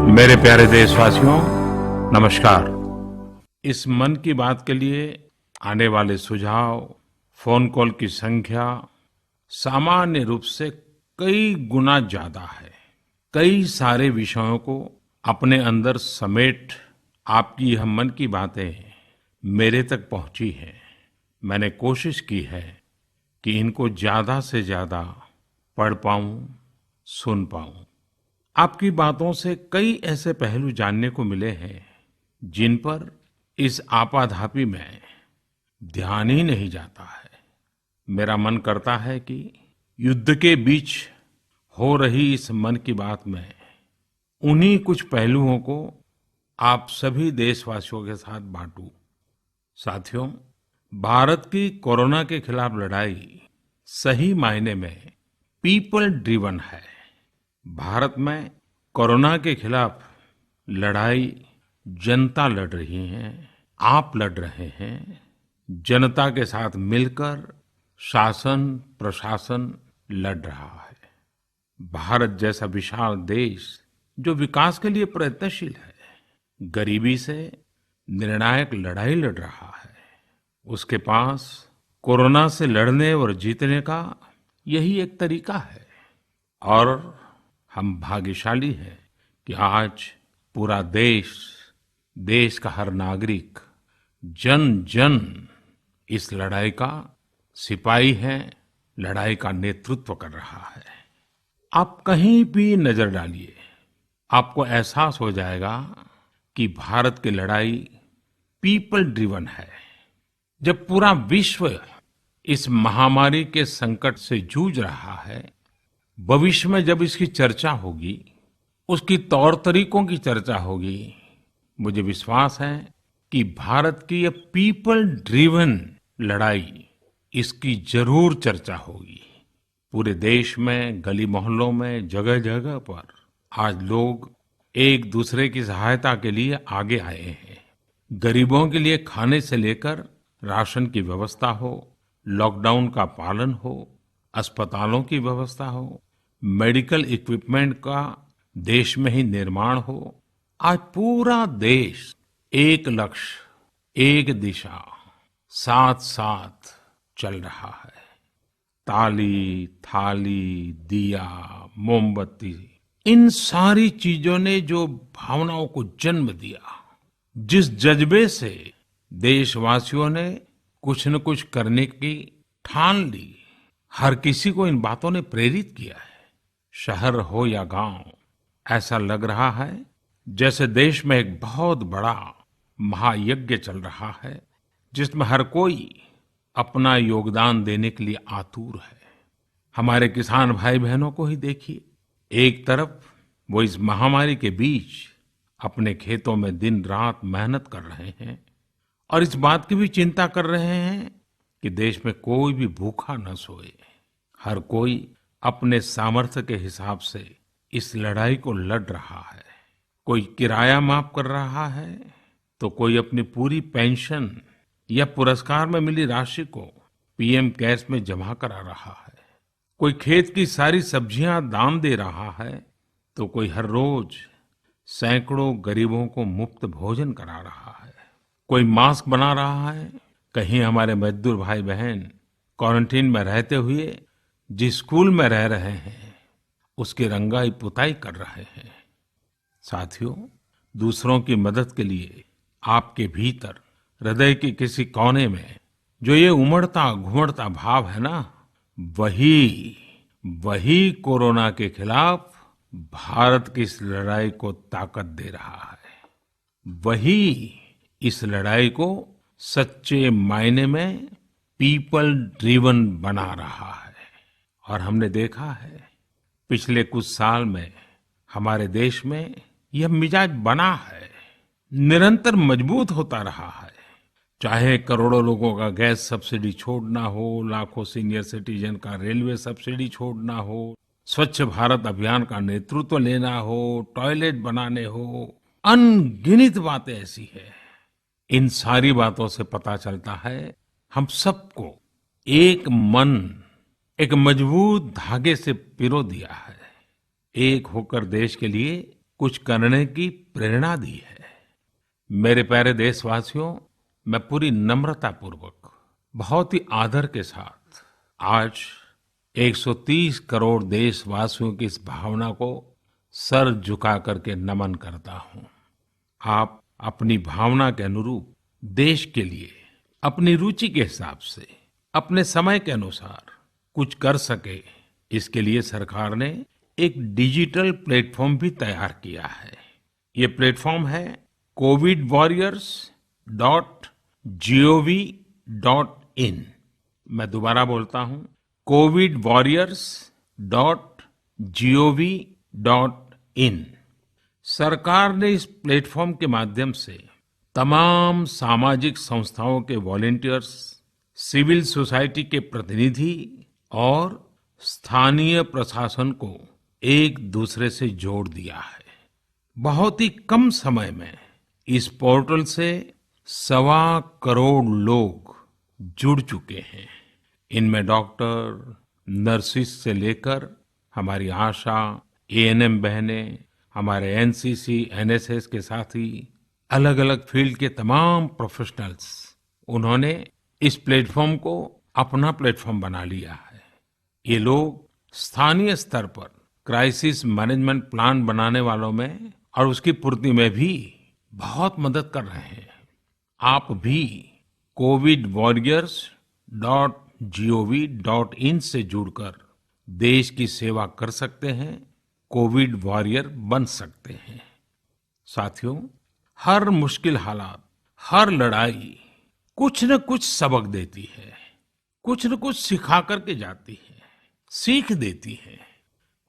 मेरे प्यारे देशवासियों, नमस्कार। इस मन की बात के लिए आने वाले सुझाव, फोन कॉल की संख्या सामान्य रूप से कई गुना ज्यादा है। कई सारे विषयों को अपने अंदर समेट आपकी यह मन की बातें मेरे तक पहुंची हैं। मैंने कोशिश की है कि इनको ज्यादा से ज्यादा पढ़ पाऊं, सुन पाऊं। आपकी बातों से कई ऐसे पहलू जानने को मिले हैं जिन पर इस आपाधापी में ध्यान ही नहीं जाता है। मेरा मन करता है कि युद्ध के बीच हो रही इस मन की बात में उन्हीं कुछ पहलुओं को आप सभी देशवासियों के साथ बांटूं। साथियों, भारत की कोरोना के खिलाफ लड़ाई सही मायने में पीपल ड्रिवन है। भारत में कोरोना के खिलाफ लड़ाई जनता लड़ रही है, आप लड़ रहे हैं। जनता के साथ मिलकर शासन प्रशासन लड़ रहा है। भारत जैसा विशाल देश जो विकास के लिए प्रयत्नशील है, गरीबी से निर्णायक लड़ाई लड़ रहा है। उसके पास कोरोना से लड़ने और जीतने का यही एक तरीका है। और हम भाग्यशाली हैं कि आज पूरा देश का हर नागरिक, जन जन इस लड़ाई का सिपाही है, लड़ाई का नेतृत्व कर रहा है। आप कहीं भी नजर डालिए, आपको एहसास हो जाएगा कि भारत की लड़ाई पीपल ड्रिवन है। जब पूरा विश्व इस महामारी के संकट से जूझ रहा है, भविष्य में जब इसकी चर्चा होगी, उसकी तौर तरीकों की चर्चा होगी, मुझे विश्वास है कि भारत की ये पीपल ड्रिवन लड़ाई, इसकी जरूर चर्चा होगी। पूरे देश में, गली मोहल्लों में, जगह जगह पर आज लोग एक दूसरे की सहायता के लिए आगे आए हैं। गरीबों के लिए खाने से लेकर राशन की व्यवस्था हो, लॉकडाउन का पालन हो, अस्पतालों की व्यवस्था हो, मेडिकल इक्विपमेंट का देश में ही निर्माण हो। आज पूरा देश एक लक्ष्य, एक दिशा, साथ साथ चल रहा है। ताली, थाली, दिया, मोमबत्ती, इन सारी चीजों ने जो भावनाओं को जन्म दिया, जिस जज्बे से देशवासियों ने कुछ न कुछ करने की ठान ली, हर किसी को इन बातों ने प्रेरित किया है। शहर हो या गांव, ऐसा लग रहा है जैसे देश में एक बहुत बड़ा महायज्ञ चल रहा है, जिसमें हर कोई अपना योगदान देने के लिए आतुर है। हमारे किसान भाई बहनों को ही देखिए, एक तरफ वो इस महामारी के बीच अपने खेतों में दिन रात मेहनत कर रहे हैं और इस बात की भी चिंता कर रहे हैं कि देश में कोई भी भूखा न सोए। हर कोई अपने सामर्थ्य के हिसाब से इस लड़ाई को लड़ रहा है। कोई किराया माफ कर रहा है, तो कोई अपनी पूरी पेंशन या पुरस्कार में मिली राशि को पीएम केयर्स में जमा करा रहा है। कोई खेत की सारी सब्जियां दान दे रहा है, तो कोई हर रोज सैकड़ों गरीबों को मुफ्त भोजन करा रहा है। कोई मास्क बना रहा है। कहीं हमारे मजदूर भाई बहन क्वारंटीन में रहते हुए जिस स्कूल में रह रहे हैं, उसकी रंगाई पुताई कर रहे हैं। साथियों, दूसरों की मदद के लिए आपके भीतर हृदय के किसी कोने में जो ये उमड़ता घुमड़ता भाव है ना, वही कोरोना के खिलाफ भारत की इस लड़ाई को ताकत दे रहा है। वही इस लड़ाई को सच्चे मायने में पीपल ड्रिवन बना रहा है। और हमने देखा है पिछले कुछ साल में हमारे देश में यह मिजाज बना है, निरंतर मजबूत होता रहा है। चाहे करोड़ों लोगों का गैस सब्सिडी छोड़ना हो, लाखों सीनियर सिटीजन का रेलवे सब्सिडी छोड़ना हो, स्वच्छ भारत अभियान का नेतृत्व लेना हो, टॉयलेट बनाने हो, अनगिनत बातें ऐसी है। इन सारी बातों से पता चलता है हम सबको एक मन, एक मजबूत धागे से पिरो दिया है। एक होकर देश के लिए कुछ करने की प्रेरणा दी है। मेरे प्यारे देशवासियों, मैं पूरी नम्रता पूर्वक, बहुत ही आदर के साथ आज 130 करोड़ देशवासियों की इस भावना को सर झुका करके नमन करता हूं। आप अपनी भावना के अनुरूप देश के लिए अपनी रुचि के हिसाब से अपने समय के अनुसार कुछ कर सके, इसके लिए सरकार ने एक डिजिटल प्लेटफॉर्म भी तैयार किया है। ये प्लेटफॉर्म है covidwarriors.gov.in। मैं दोबारा बोलता हूं, covidwarriors.gov.in। सरकार ने इस प्लेटफॉर्म के माध्यम से तमाम सामाजिक संस्थाओं के वॉलंटियर्स, सिविल सोसाइटी के प्रतिनिधि और स्थानीय प्रशासन को एक दूसरे से जोड़ दिया है। बहुत ही कम समय में इस पोर्टल से 1.25 करोड़ लोग जुड़ चुके हैं। इनमें डॉक्टर, नर्सिस से लेकर हमारी आशा, एएनएम बहनें, हमारे एनसीसी, एनएसएस के साथी, अलग अलग फील्ड के तमाम प्रोफेशनल्स, उन्होंने इस प्लेटफॉर्म को अपना प्लेटफॉर्म बना लिया है। ये लोग स्थानीय स्तर पर क्राइसिस मैनेजमेंट प्लान बनाने वालों में और उसकी पूर्ति में भी बहुत मदद कर रहे हैं। आप भी covidwarriors.gov.in से जुड़कर देश की सेवा कर सकते हैं, कोविड वॉरियर बन सकते हैं। साथियों, हर मुश्किल हालात, हर लड़ाई कुछ न कुछ सबक देती है, कुछ न कुछ सिखा करके जाती है, सीख देती है,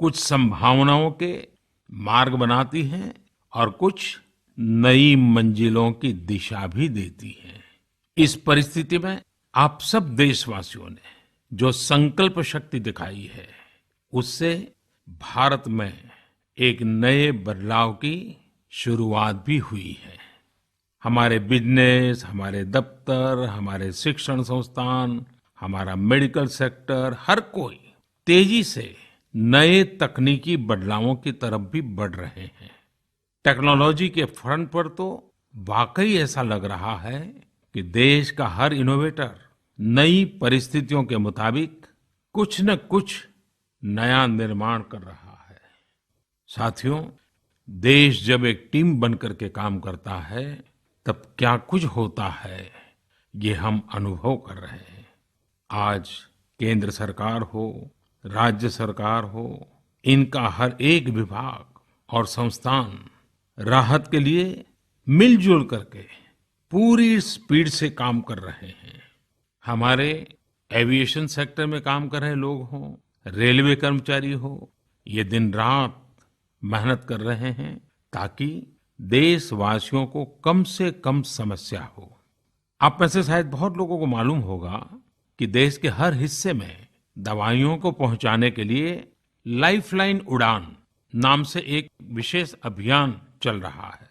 कुछ संभावनाओं के मार्ग बनाती है और कुछ नई मंजिलों की दिशा भी देती है। इस परिस्थिति में आप सब देशवासियों ने जो संकल्प शक्ति दिखाई है, उससे भारत में एक नए बदलाव की शुरुआत भी हुई है। हमारे बिजनेस, हमारे दफ्तर, हमारे शिक्षण संस्थान, हमारा मेडिकल सेक्टर, हर कोई तेजी से नए तकनीकी बदलावों की तरफ भी बढ़ रहे हैं। टेक्नोलॉजी के फ्रंट पर तो वाकई ऐसा लग रहा है कि देश का हर इनोवेटर नई परिस्थितियों के मुताबिक कुछ न कुछ नया निर्माण कर रहा है। साथियों, देश जब एक टीम बनकर के काम करता है, तब क्या कुछ होता है, ये हम अनुभव कर रहे हैं। आज केंद्र सरकार हो, राज्य सरकार हो, इनका हर एक विभाग और संस्थान राहत के लिए मिलजुल करके पूरी स्पीड से काम कर रहे हैं। हमारे एविएशन सेक्टर में काम कर रहे लोग हों, रेलवे कर्मचारी हो, ये दिन रात मेहनत कर रहे हैं ताकि देशवासियों को कम से कम समस्या हो। आप में से शायद बहुत लोगों को मालूम होगा कि देश के हर हिस्से में दवाइयों को पहुंचाने के लिए लाइफलाइन उड़ान नाम से एक विशेष अभियान चल रहा है।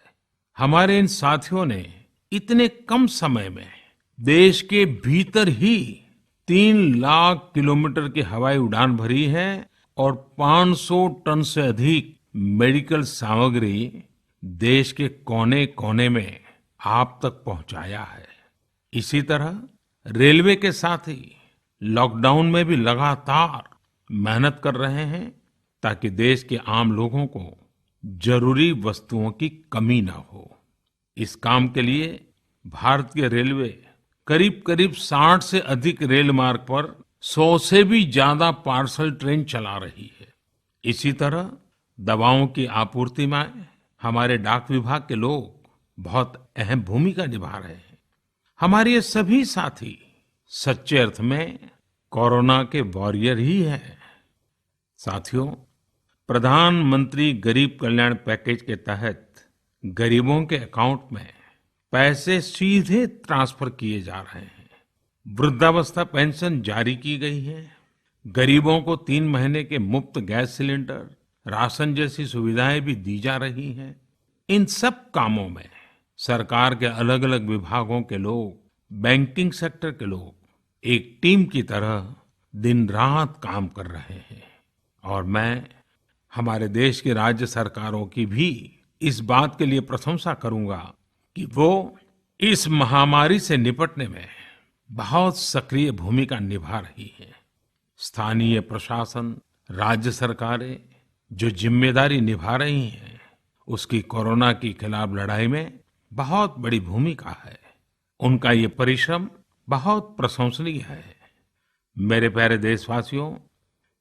हमारे इन साथियों ने इतने कम समय में देश के भीतर ही 3 लाख किलोमीटर की हवाई उड़ान भरी है और 500 टन से अधिक मेडिकल सामग्री देश के कोने कोने में आप तक पहुंचाया है। इसी तरह रेलवे के साथी लॉकडाउन में भी लगातार मेहनत कर रहे हैं ताकि देश के आम लोगों को जरूरी वस्तुओं की कमी ना हो। इस काम के लिए भारतीय रेलवे करीब करीब 60 से अधिक रेल मार्ग पर 100 से भी ज्यादा पार्सल ट्रेन चला रही है। इसी तरह दवाओं की आपूर्ति में हमारे डाक विभाग के लोग बहुत अहम भूमिका निभा रहे हैं। हमारे ये सभी साथी सच्चे अर्थ में कोरोना के वॉरियर ही हैं। साथियों, प्रधानमंत्री गरीब कल्याण पैकेज के तहत गरीबों के अकाउंट में पैसे सीधे ट्रांसफर किए जा रहे हैं। वृद्धावस्था पेंशन जारी की गई है। गरीबों को 3 महीने के मुफ्त गैस सिलेंडर, राशन जैसी सुविधाएं भी दी जा रही हैं। इन सब कामों में सरकार के अलग अलग विभागों के लोग, बैंकिंग सेक्टर के लोग एक टीम की तरह दिन रात काम कर रहे हैं। और मैं हमारे देश की राज्य सरकारों की भी इस बात के लिए प्रशंसा करूंगा कि वो इस महामारी से निपटने में बहुत सक्रिय भूमिका निभा रही है। स्थानीय प्रशासन, राज्य सरकारें जो जिम्मेदारी निभा रही हैं, उसकी कोरोना के खिलाफ लड़ाई में बहुत बड़ी भूमिका है। उनका ये परिश्रम बहुत प्रशंसनीय है। मेरे प्यारे देशवासियों,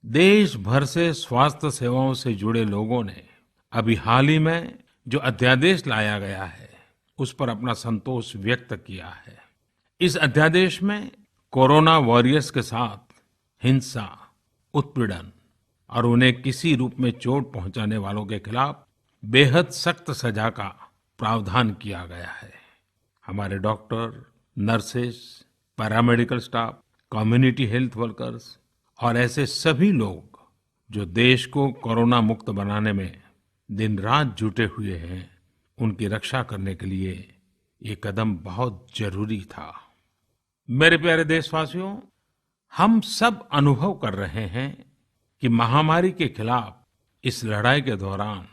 देश भर से स्वास्थ्य सेवाओं से जुड़े लोगों ने अभी हाल ही में जो अध्यादेश लाया गया है, उस पर अपना संतोष व्यक्त किया है। इस अध्यादेश में कोरोना वॉरियर्स के साथ हिंसा, उत्पीड़न और उन्हें किसी रूप में चोट पहुंचाने वालों के खिलाफ बेहद सख्त सजा का प्रावधान किया गया है। हमारे doctor, nurses, paramedical staff, community health workers और ऐसे सभी लोग जो देश को कोरोना मुक्त बनाने में दिन रात जुटे हुए हैं, उनकी रक्षा करने के लिए ये कदम बहुत जरूरी था। मेरे प्यारे देशवासियों, हम सब अनुभव कर रहे हैं कि महामारी के खिलाफ इस लड़ाई के दौरान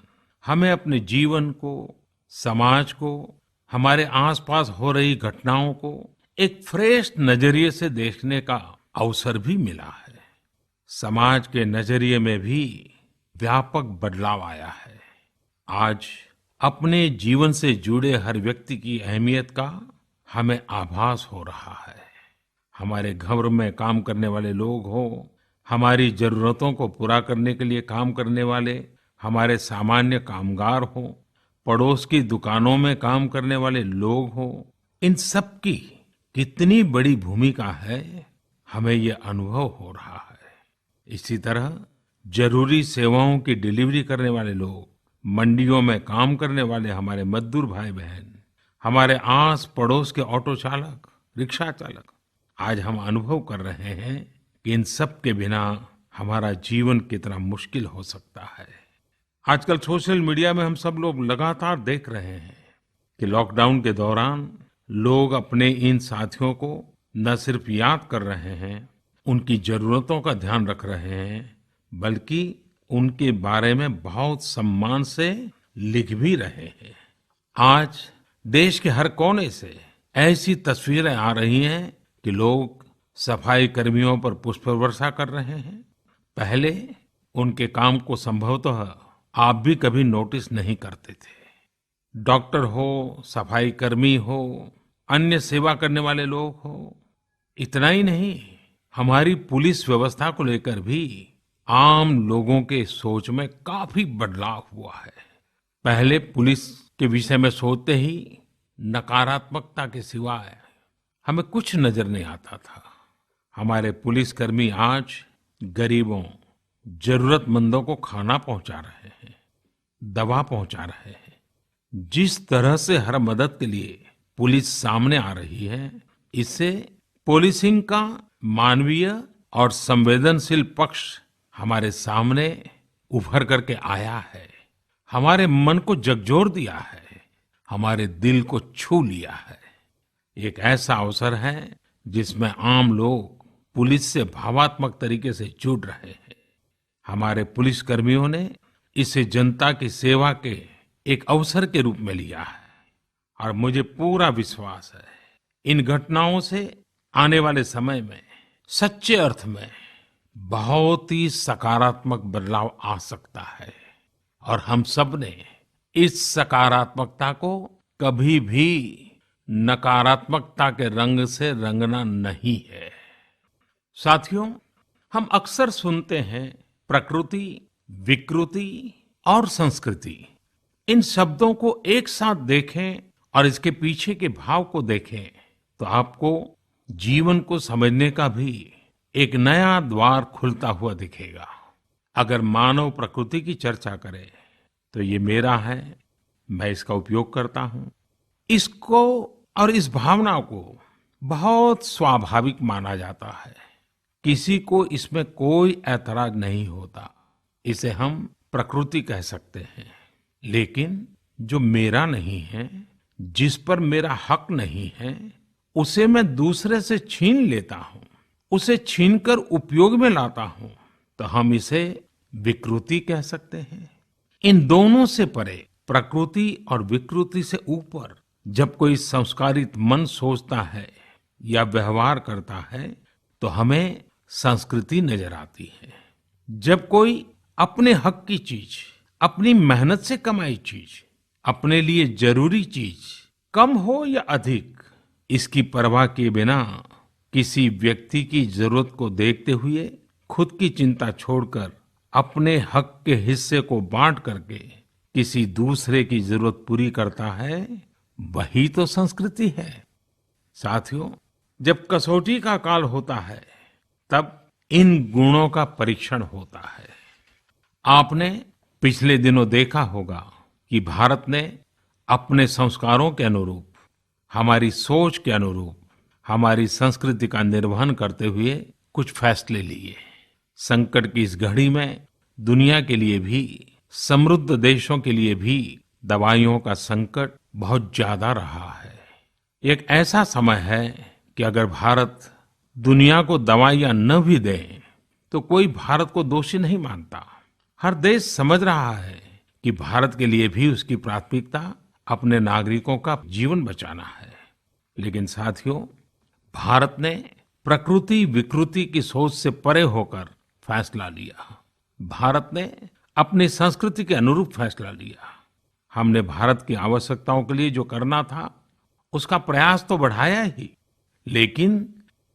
हमें अपने जीवन को, समाज को, हमारे आसपास हो रही घटनाओं को एक फ्रेश नजरिए से देखने का अवसर भी मिला है। समाज के नजरिए में भी व्यापक बदलाव आया है। आज अपने जीवन से जुड़े हर व्यक्ति की अहमियत का हमें आभास हो रहा है। हमारे घर में काम करने वाले लोग हो, हमारी जरूरतों को पूरा करने के लिए काम करने वाले हमारे सामान्य कामगार हो, पड़ोस की दुकानों में काम करने वाले लोग हो, इन सब की कितनी बड़ी भूमिका है, हमें ये अनुभव हो रहा है। इसी तरह जरूरी सेवाओं की डिलीवरी करने वाले लोग, मंडियों में काम करने वाले हमारे मजदूर भाई बहन, हमारे आस पड़ोस के ऑटो चालक, रिक्शा चालक, आज हम अनुभव कर रहे हैं कि इन सब के बिना हमारा जीवन कितना मुश्किल हो सकता है। आजकल सोशल मीडिया में हम सब लोग लगातार देख रहे हैं कि लॉकडाउन के दौरान लोग अपने इन साथियों को न सिर्फ याद कर रहे हैं, उनकी जरूरतों का ध्यान रख रहे हैं, बल्कि उनके बारे में बहुत सम्मान से लिख भी रहे हैं। आज देश के हर कोने से ऐसी तस्वीरें आ रही हैं कि लोग सफाई कर्मियों पर पुष्प वर्षा कर रहे हैं। पहले उनके काम को संभवतः आप भी कभी नोटिस नहीं करते थे। डॉक्टर हो, सफाई कर्मी हो, अन्य सेवा करने वाले लोग हो, इतना ही नहीं, हमारी पुलिस व्यवस्था को लेकर भी आम लोगों के सोच में काफी बदलाव हुआ है। पहले पुलिस के विषय में सोचते ही नकारात्मकता के सिवाय हमें कुछ नजर नहीं आता था। हमारे पुलिसकर्मी आज गरीबों, जरूरतमंदों को खाना पहुंचा रहे हैं, दवा पहुंचा रहे हैं। जिस तरह से हर मदद के लिए पुलिस सामने आ रही है, इससे पुलिसिंग का मानवीय और संवेदनशील पक्ष हमारे सामने उभर करके आया है, हमारे मन को झकझोर दिया है, हमारे दिल को छू लिया है। एक ऐसा अवसर है जिसमें आम लोग पुलिस से भावात्मक तरीके से जुड़ रहे हैं। हमारे पुलिस कर्मियों ने इसे जनता की सेवा के एक अवसर के रूप में लिया है और मुझे पूरा विश्वास है इन घटनाओं से आने वाले समय में सच्चे अर्थ में बहुत ही सकारात्मक बदलाव आ सकता है और हम सब ने इस सकारात्मकता को कभी भी नकारात्मकता के रंग से रंगना नहीं है। साथियों, हम अक्सर सुनते हैं प्रकृति, विकृति और संस्कृति। इन शब्दों को एक साथ देखें और इसके पीछे के भाव को देखें तो आपको जीवन को समझने का भी एक नया द्वार खुलता हुआ दिखेगा। अगर मानव प्रकृति की चर्चा करें तो ये मेरा है, मैं इसका उपयोग करता हूं। इसको और इस भावना को बहुत स्वाभाविक माना जाता है, किसी को इसमें कोई ऐतराज नहीं होता। इसे हम प्रकृति कह सकते हैं। लेकिन जो मेरा नहीं है, जिस पर मेरा हक नहीं है, उसे मैं दूसरे से छीन लेता हूं, उसे छीनकर उपयोग में लाता हूं, तो हम इसे विकृति कह सकते हैं। इन दोनों से परे, प्रकृति और विकृति से ऊपर जब कोई संस्कारित मन सोचता है या व्यवहार करता है तो हमें संस्कृति नजर आती है। जब कोई अपने हक की चीज, अपनी मेहनत से कमाई चीज, अपने लिए जरूरी चीज, कम हो या अधिक, इसकी परवाह किए बिना किसी व्यक्ति की जरूरत को देखते हुए खुद की चिंता छोड़कर अपने हक के हिस्से को बांट करके किसी दूसरे की जरूरत पूरी करता है, वही तो संस्कृति है। साथियों, जब कसौटी का काल होता है तब इन गुणों का परीक्षण होता है। आपने पिछले दिनों देखा होगा कि भारत ने अपने संस्कारों के अनुरूप, हमारी सोच के अनुरूप, हमारी संस्कृति का निर्वहन करते हुए कुछ फैसले लिए। संकट की इस घड़ी में दुनिया के लिए भी, समृद्ध देशों के लिए भी दवाइयों का संकट बहुत ज्यादा रहा है। एक ऐसा समय है कि अगर भारत दुनिया को दवाइयां न भी दे तो कोई भारत को दोषी नहीं मानता। हर देश समझ रहा है कि भारत के लिए भी उसकी प्राथमिकता अपने नागरिकों का जीवन बचाना है। लेकिन साथियों, भारत ने प्रकृति विकृति की सोच से परे होकर फैसला लिया। भारत ने अपनी संस्कृति के अनुरूप फैसला लिया। हमने भारत की आवश्यकताओं के लिए जो करना था उसका प्रयास तो बढ़ाया ही, लेकिन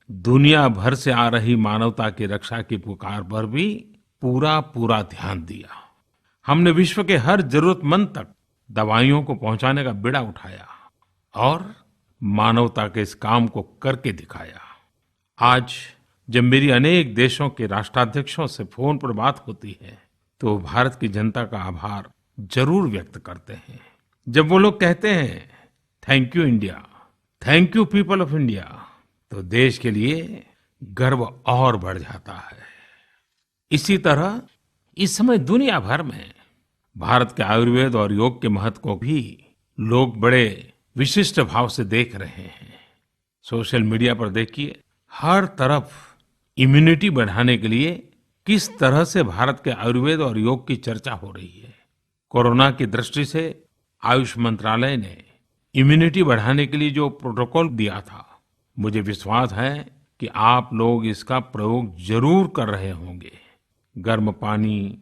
दुनिया भर से आ रही मानवता की रक्षा की पुकार पर भी पूरा पूरा ध्यान दिया। हमने विश्व के हर जरूरतमंद तक दवाइयों को पहुंचाने का बीड़ा उठाया और मानवता के इस काम को करके दिखाया। आज जब मेरी अनेक देशों के राष्ट्राध्यक्षों से फोन पर बात होती है तो भारत की जनता का आभार जरूर व्यक्त करते हैं। जब वो लोग कहते हैं thank you India, thank you people of India, तो देश के लिए गर्व और बढ़ जाता है। इसी तरह इस समय दुनिया भर में भारत के आयुर्वेद और योग के महत्व को भी लोग बड़े विशिष्ट भाव से देख रहे हैं। सोशल मीडिया पर देखिए, हर तरफ इम्यूनिटी बढ़ाने के लिए किस तरह से भारत के आयुर्वेद और योग की चर्चा हो रही है। कोरोना की दृष्टि से आयुष मंत्रालय ने इम्यूनिटी बढ़ाने के लिए जो प्रोटोकॉल दिया था, मुझे विश्वास है कि आप लोग इसका प्रयोग जरूर कर रहे होंगे। गर्म पानी,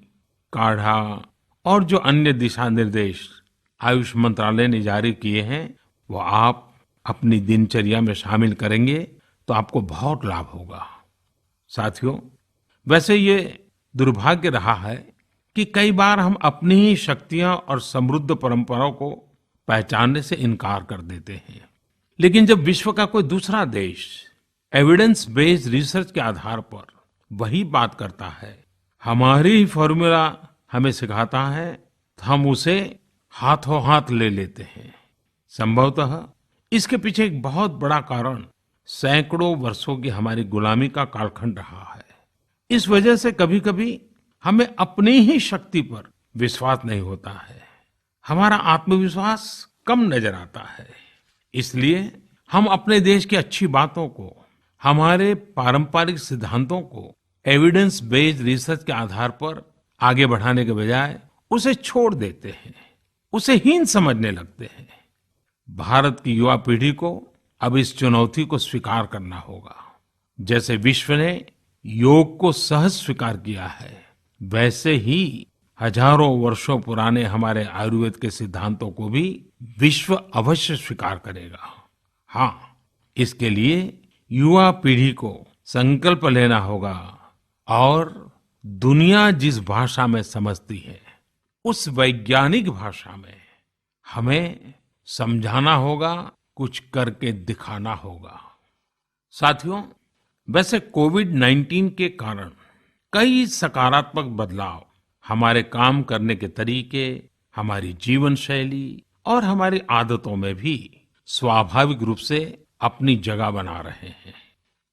काढ़ा और जो अन्य दिशा निर्देश आयुष मंत्रालय ने जारी किए हैं वो आप अपनी दिनचर्या में शामिल करेंगे तो आपको बहुत लाभ होगा। साथियों, वैसे ये दुर्भाग्य रहा है कि कई बार हम अपनी ही शक्तियां और समृद्ध परंपराओं को पहचानने से इनकार कर देते हैं। लेकिन जब विश्व का कोई दूसरा देश एविडेंस बेस्ड रिसर्च के आधार पर वही बात करता है, हमारी ही फॉर्मूला हमें सिखाता है, तो हम उसे हाथों हाथ ले लेते हैं। संभवतः इसके पीछे एक बहुत बड़ा कारण सैकड़ों वर्षों की हमारी गुलामी का कालखंड रहा है। इस वजह से कभी कभी हमें अपनी ही शक्ति पर विश्वास नहीं होता है, हमारा आत्मविश्वास कम नजर आता है। इसलिए हम अपने देश की अच्छी बातों को, हमारे पारंपरिक सिद्धांतों को एविडेंस बेस्ड रिसर्च के आधार पर आगे बढ़ाने के बजाय उसे छोड़ देते हैं, उसे हीन समझने लगते हैं। भारत की युवा पीढ़ी को अब इस चुनौती को स्वीकार करना होगा। जैसे विश्व ने योग को सहज स्वीकार किया है, वैसे ही हजारों वर्षों पुराने हमारे आयुर्वेद के सिद्धांतों को भी विश्व अवश्य स्वीकार करेगा। हाँ, इसके लिए युवा पीढ़ी को संकल्प लेना होगा और दुनिया जिस भाषा में समझती है उस वैज्ञानिक भाषा में हमें समझाना होगा, कुछ करके दिखाना होगा। साथियों, वैसे कोविड-19 के कारण कई सकारात्मक बदलाव हमारे काम करने के तरीके, हमारी जीवन शैली और हमारी आदतों में भी स्वाभाविक रूप से अपनी जगह बना रहे हैं।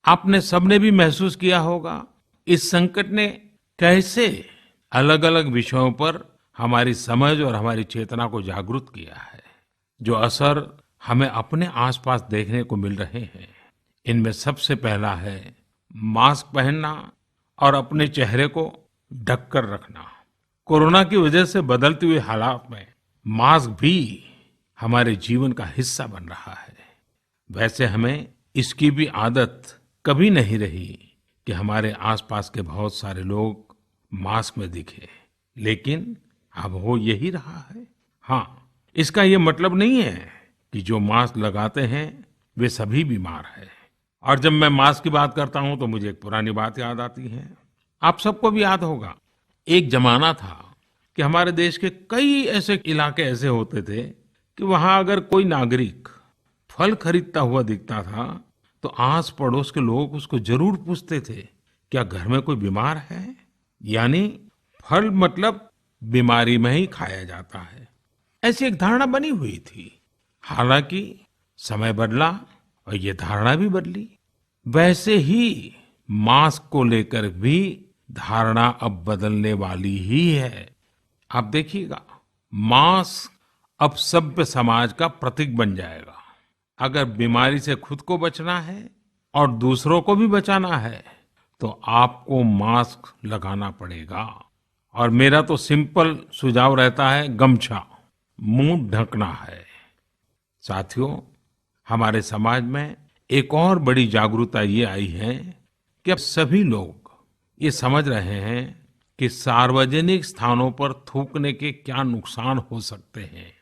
आपने सबने भी महसूस किया होगा इस संकट ने कैसे अलग अलग विषयों पर हमारी समझ और हमारी चेतना को जागरूक किया है। जो असर हमें अपने आसपास देखने को मिल रहे हैं, इनमें सबसे पहला है मास्क पहनना और अपने चेहरे को ढककर रखना। कोरोना की वजह से बदलते हुए हालात में मास्क भी हमारे जीवन का हिस्सा बन रहा है। वैसे हमें इसकी भी आदत कभी नहीं रही कि हमारे आसपास के बहुत सारे लोग मास्क में दिखे, लेकिन अब हो यही रहा है। हाँ, इसका ये मतलब नहीं है कि जो मास्क लगाते हैं वे सभी बीमार हैं। और जब मैं मास्क की बात करता हूं तो मुझे एक पुरानी बात याद आती है। आप सबको भी याद होगा, एक जमाना था कि हमारे देश के कई ऐसे इलाके ऐसे होते थे कि वहां अगर कोई नागरिक फल खरीदता हुआ दिखता था तो आस पड़ोस के लोग उसको जरूर पूछते थे, क्या घर में कोई बीमार है? यानी फल मतलब बीमारी में ही खाया जाता है, ऐसी एक धारणा बनी हुई थी। हालांकि समय बदला और ये धारणा भी बदली। वैसे ही मास्क को लेकर भी धारणा अब बदलने वाली ही है। आप देखिएगा, मास्क अब सभ्य समाज का प्रतीक बन जाएगा। अगर बीमारी से खुद को बचना है और दूसरों को भी बचाना है तो आपको मास्क लगाना पड़ेगा। और मेरा तो सिंपल सुझाव रहता है, गमछा, मुंह ढकना है। साथियों, हमारे समाज में एक और बड़ी जागरूकता ये आई है कि अब सभी लोग ये समझ रहे हैं कि सार्वजनिक स्थानों पर थूकने के क्या नुकसान हो सकते हैं।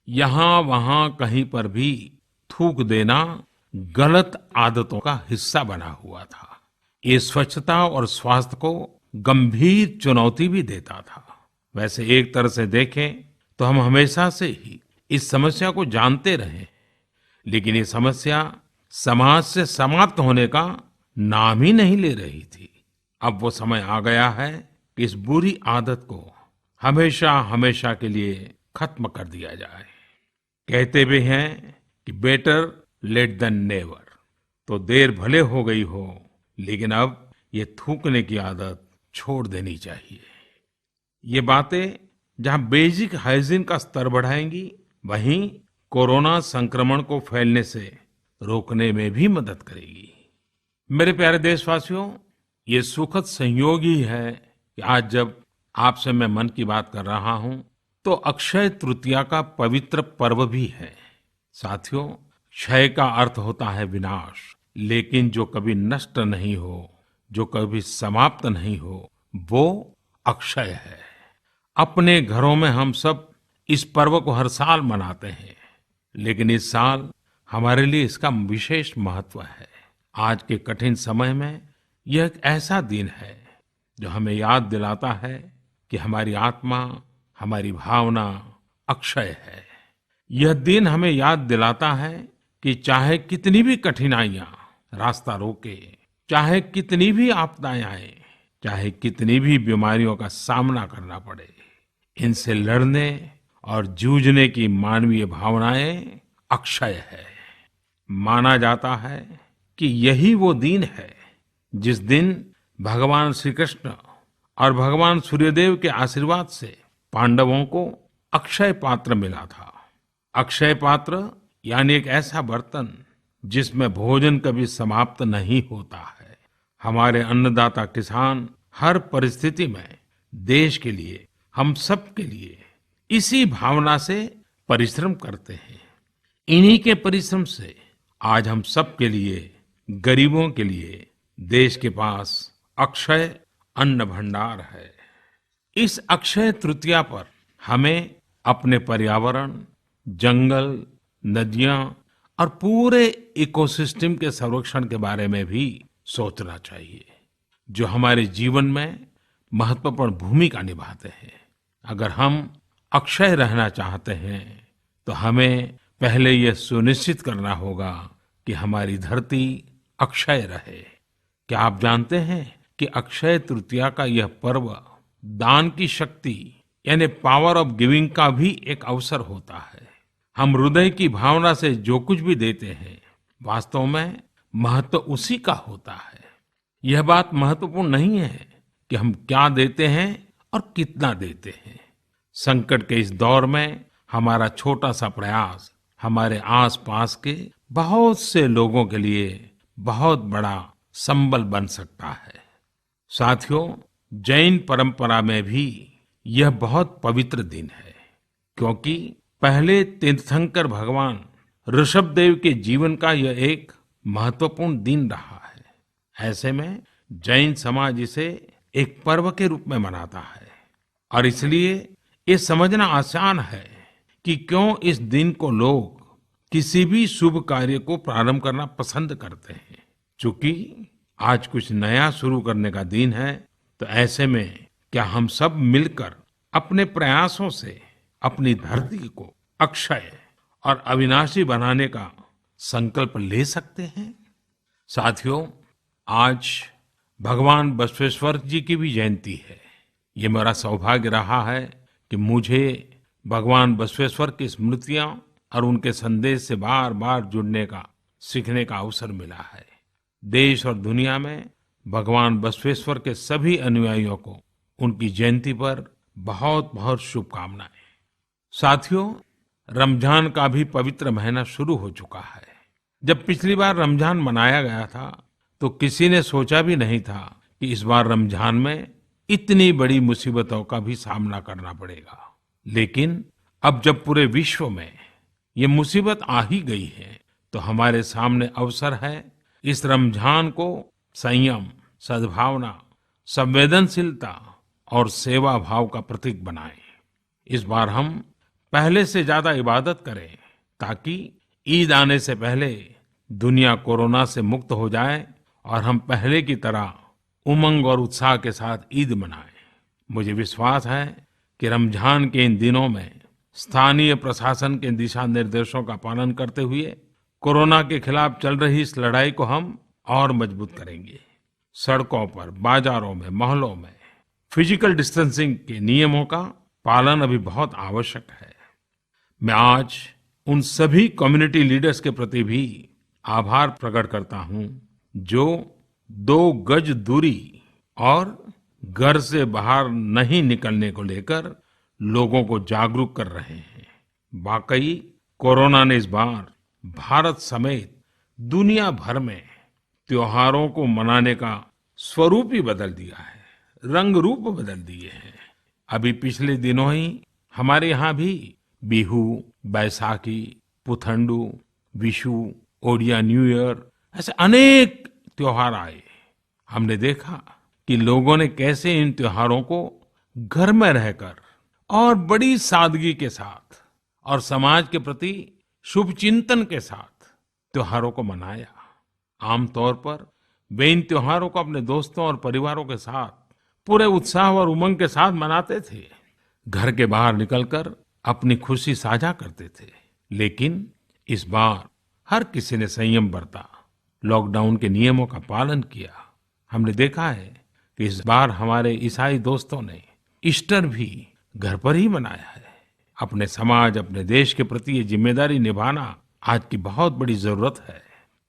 यहाँ वहाँ कहीं पर भी थूक देना गलत आदतों का हिस्सा बना हुआ था। ये स्वच्छता और स्वास्थ्य को गंभीर चुनौती भी देता था। वैसे एक तरह से देखें तो हम हमेशा से ही इस समस्या को जानते रहे हैं, लेकिन ये समस्या समाज से समाप्त होने का नाम ही नहीं ले रही थी। अब वो समय आ गया है कि इस बुरी आदत को हमेशा हमेशा के लिए खत्म कर दिया जाए। कहते भी हैं कि बेटर लेट देन नेवर। तो देर भले हो गई हो, लेकिन अब ये थूकने की आदत छोड़ देनी चाहिए। ये बातें जहां बेसिक हाइजीन का स्तर बढ़ाएंगी, वहीं कोरोना संक्रमण को फैलने से रोकने में भी मदद करेगी। मेरे प्यारे देशवासियों, ये सुखद संयोग ही है कि आज जब आपसे मैं मन की बात कर रहा हूं तो अक्षय तृतीया का पवित्र पर्व भी है। साथियों, क्षय का अर्थ होता है विनाश, लेकिन जो कभी नष्ट नहीं हो, जो कभी समाप्त नहीं हो, वो अक्षय है। अपने घरों में हम सब इस पर्व को हर साल मनाते हैं, लेकिन इस साल हमारे लिए इसका विशेष महत्व है। आज के कठिन समय में यह एक ऐसा दिन है जो हमें याद दिलाता है कि हमारी आत्मा, हमारी भावना अक्षय है। यह दिन हमें याद दिलाता है कि चाहे कितनी भी कठिनाइयां रास्ता रोके, चाहे कितनी भी आपदाएं आए, चाहे कितनी भी बीमारियों का सामना करना पड़े, इनसे लड़ने और जूझने की मानवीय भावनाएं अक्षय है। माना जाता है कि यही वो दिन है जिस दिन भगवान श्री कृष्ण और भगवान सूर्यदेव के आशीर्वाद से पांडवों को अक्षय पात्र मिला था। अक्षय पात्र यानी एक ऐसा बर्तन जिसमें भोजन कभी समाप्त नहीं होता है। हमारे अन्नदाता किसान हर परिस्थिति में देश के लिए, हम सब के लिए इसी भावना से परिश्रम करते हैं। इन्हीं के परिश्रम से आज हम सब के लिए, गरीबों के लिए देश के पास अक्षय अन्न भंडार है। इस अक्षय तृतीया पर हमें अपने पर्यावरण, जंगल, नदियां और पूरे इकोसिस्टम के संरक्षण के बारे में भी सोचना चाहिए, जो हमारे जीवन में महत्वपूर्ण भूमिका निभाते हैं। अगर हम अक्षय रहना चाहते हैं तो हमें पहले यह सुनिश्चित करना होगा कि हमारी धरती अक्षय रहे। क्या आप जानते हैं कि अक्षय तृतीया का यह पर्व दान की शक्ति यानी पावर ऑफ गिविंग का भी एक अवसर होता है। हम हृदय की भावना से जो कुछ भी देते हैं, वास्तव में महत्व उसी का होता है। यह बात महत्वपूर्ण नहीं है कि हम क्या देते हैं और कितना देते हैं। संकट के इस दौर में हमारा छोटा सा प्रयास हमारे आसपास के बहुत से लोगों के लिए बहुत बड़ा संबल बन सकता है। साथियों, जैन परंपरा में भी यह बहुत पवित्र दिन है, क्योंकि पहले तीर्थंकर भगवान ऋषभदेव के जीवन का यह एक महत्वपूर्ण दिन रहा है। ऐसे में जैन समाज इसे एक पर्व के रूप में मनाता है और इसलिए ये समझना आसान है कि क्यों इस दिन को लोग किसी भी शुभ कार्य को प्रारंभ करना पसंद करते हैं। चूंकि आज कुछ नया शुरू करने का दिन है, तो ऐसे में क्या हम सब मिलकर अपने प्रयासों से अपनी धरती को अक्षय और अविनाशी बनाने का संकल्प ले सकते हैं? साथियों, आज भगवान बसवेश्वर जी की भी जयंती है। ये मेरा सौभाग्य रहा है कि मुझे भगवान बसवेश्वर की स्मृतियां और उनके संदेश से बार बार जुड़ने का, सीखने का अवसर मिला है। देश और दुनिया में भगवान बसवेश्वर के सभी अनुयायियों को उनकी जयंती पर बहुत बहुत शुभकामनाएं। साथियों, रमजान का भी पवित्र महीना शुरू हो चुका है। जब पिछली बार रमजान मनाया गया था, तो किसी ने सोचा भी नहीं था कि इस बार रमजान में इतनी बड़ी मुसीबतों का भी सामना करना पड़ेगा। लेकिन अब जब पूरे विश्व में ये मुसीबत आ ही गई है, तो हमारे सामने अवसर है इस रमजान को संयम, सद्भावना, संवेदनशीलता और सेवा भाव का प्रतीक बनाएं। इस बार हम पहले से ज्यादा इबादत करें, ताकि ईद आने से पहले दुनिया कोरोना से मुक्त हो जाए और हम पहले की तरह उमंग और उत्साह के साथ ईद मनाएं। मुझे विश्वास है कि रमजान के इन दिनों में स्थानीय प्रशासन के दिशा निर्देशों का पालन करते हुए कोरोना के खिलाफ चल रही इस लड़ाई को हम और मजबूत करेंगे। सड़कों पर, बाजारों में, मोहल्लों में फिजिकल डिस्टेंसिंग के नियमों का पालन अभी बहुत आवश्यक है। मैं आज उन सभी कम्युनिटी लीडर्स के प्रति भी आभार प्रकट करता हूं, जो 2 गज दूरी और घर से बाहर नहीं निकलने को लेकर लोगों को जागरूक कर रहे हैं। वाकई कोरोना ने इस बार भारत समेत दुनिया भर में त्योहारों को मनाने का स्वरूप ही बदल दिया है, रंग रूप बदल दिए हैं। अभी पिछले दिनों ही हमारे यहाँ भी बिहू, बैसाखी, पुथंडू, विशु, ओडिया न्यू ईयर ऐसे अनेक त्योहार आए। हमने देखा कि लोगों ने कैसे इन त्योहारों को घर में रहकर और बड़ी सादगी के साथ और समाज के प्रति शुभ चिंतन के साथ त्योहारों को मनाया। आमतौर पर वे इन त्योहारों को अपने दोस्तों और परिवारों के साथ पूरे उत्साह और उमंग के साथ मनाते थे, घर के बाहर निकलकर अपनी खुशी साझा करते थे। लेकिन इस बार हर किसी ने संयम बरता, लॉकडाउन के नियमों का पालन किया। हमने देखा है कि इस बार हमारे ईसाई दोस्तों ने ईस्टर भी घर पर ही मनाया है। अपने समाज, अपने देश के प्रति ये जिम्मेदारी निभाना आज की बहुत बड़ी जरूरत है।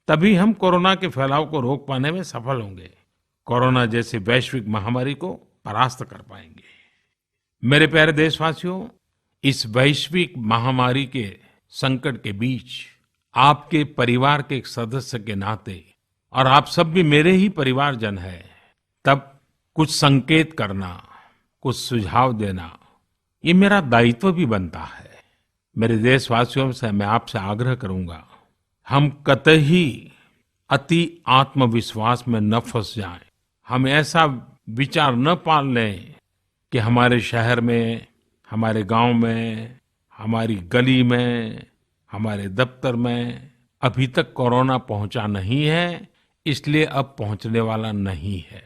तभी हम कोरोना के फैलाव को रोक पाने में सफल होंगे, कोरोना जैसी वैश्विक महामारी को परास्त कर पाएंगे। मेरे प्यारे देशवासियों, इस वैश्विक महामारी के संकट के बीच आपके परिवार के एक सदस्य के नाते, और आप सब भी मेरे ही परिवारजन हैं, तब कुछ संकेत करना, कुछ सुझाव देना, ये मेरा दायित्व भी बनता है। मेरे देशवासियों से मैं आपसे आग्रह करूंगा, हम कतई अति आत्मविश्वास में न फंस जाएं। हम ऐसा विचार न पाल लें कि हमारे शहर में, हमारे गांव में, हमारी गली में, हमारे दफ्तर में अभी तक कोरोना पहुंचा नहीं है, इसलिए अब पहुंचने वाला नहीं है।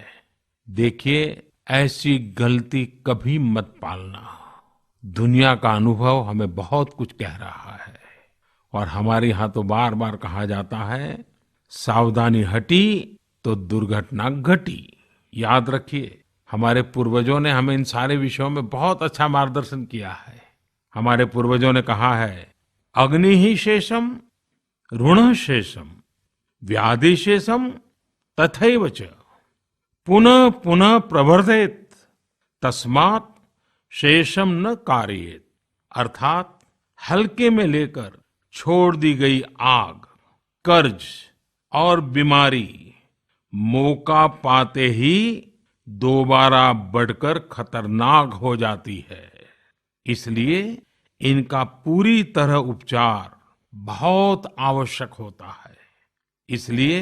देखिए, ऐसी गलती कभी मत पालना। दुनिया का अनुभव हमें बहुत कुछ कह रहा है और हमारे यहाँ तो बार बार कहा जाता है, सावधानी हटी तो दुर्घटना घटी। याद रखिए, हमारे पूर्वजों ने हमें इन सारे विषयों में बहुत अच्छा मार्गदर्शन किया है। हमारे पूर्वजों ने कहा है, अग्नि ही शेषम ऋण शेषम व्याधि शेषम तथैव च पुनः पुनः प्रवर्धेत तस्मात् शेषम न कार्येत। अर्थात हल्के में लेकर छोड़ दी गई आग, कर्ज और बीमारी मौका पाते ही दोबारा बढ़कर खतरनाक हो जाती है। इसलिए इनका पूरी तरह उपचार बहुत आवश्यक होता है। इसलिए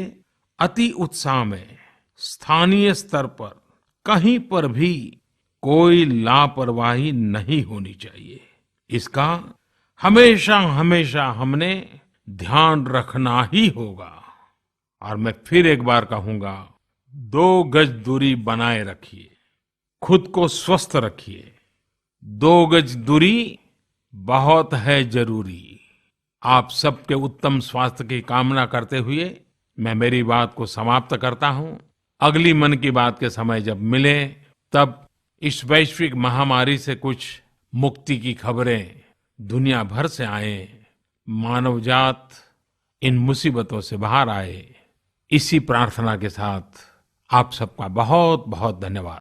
अति उत्साह में स्थानीय स्तर पर कहीं पर भी कोई लापरवाही नहीं होनी चाहिए। इसका हमेशा हमेशा हमने ध्यान रखना ही होगा। और मैं फिर एक बार कहूंगा, 2 गज दूरी बनाए रखिए, खुद को स्वस्थ रखिए। 2 गज दूरी बहुत है जरूरी। आप सबके उत्तम स्वास्थ्य की कामना करते हुए मैं मेरी बात को समाप्त करता हूं। अगली मन की बात के समय जब मिले, तब इस वैश्विक महामारी से कुछ मुक्ति की खबरें दुनिया भर से आए, मानव जात इन मुसीबतों से बाहर आए, इसी प्रार्थना के साथ आप सबका बहुत बहुत धन्यवाद।